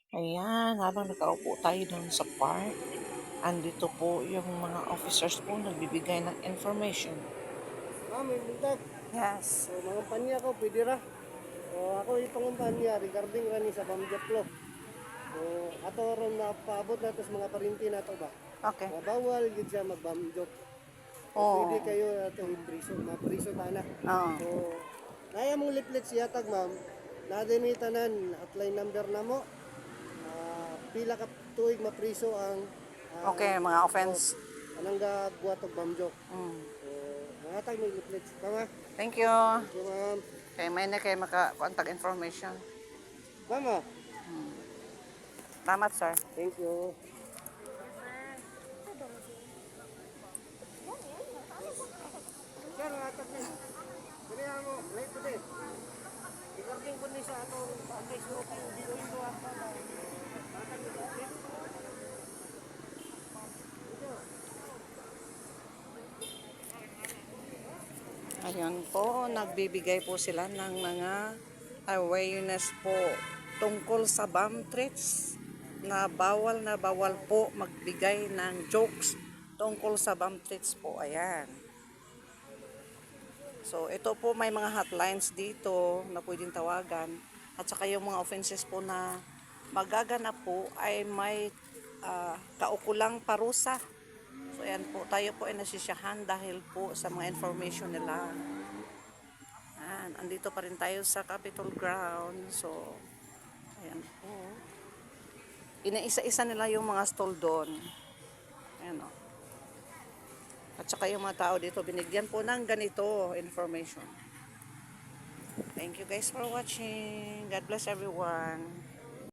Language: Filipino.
Ayan, habang nakaupo tayo dun sa park, andito po yung mga officers po nagbibigay ng information. Ma'am, may buntag. Yes. So, mga panya ko, pwede ra. So, ako itong panya regarding rani sa Bamjoklo. So, ato ron na paabot na sa mga parinti na to ba? Okay. Nga bawal gid siya magbamjok. So, pwede Oh. kayo ato ipriso, mapriso ta na. Oh. So, naya mong leaflet siya tag ma'am. Na din ni tanan hotline number na mo. Pila ka tuig mapriso ang Okay, mga oh, offense. anang buhat og bamjok. Mm. So, nangatag may leaflets. Tama? Thank you. Thank you, ma'am. Kay may na kayo maka-contact information. Mama, Salamat, sir. thank you. Sir, natag ni. Dili mo, late to din. Regarding po ni sa atong anti-smoking dito ito ata na. Natag ni natin. Ayun po, nagbibigay po sila ng mga awareness po tungkol sa bomb threats na bawal po magbigay ng jokes tungkol sa bomb threats po. Ayan. So, ito po may mga hotlines dito na pwedeng tawagan. At saka yung mga offenses po na magaganap po ay may kaukulang parusa. So, ayan po, tayo po ay nasisiyahan dahil po sa mga information nila. Ayan, andito pa rin tayo sa Capitol Ground. So, ayan po. Inaisa-isa nila yung mga stall doon. Ayan o. At saka yung mga tao dito, binigyan po ng ganito information. Thank you guys for watching. God bless everyone.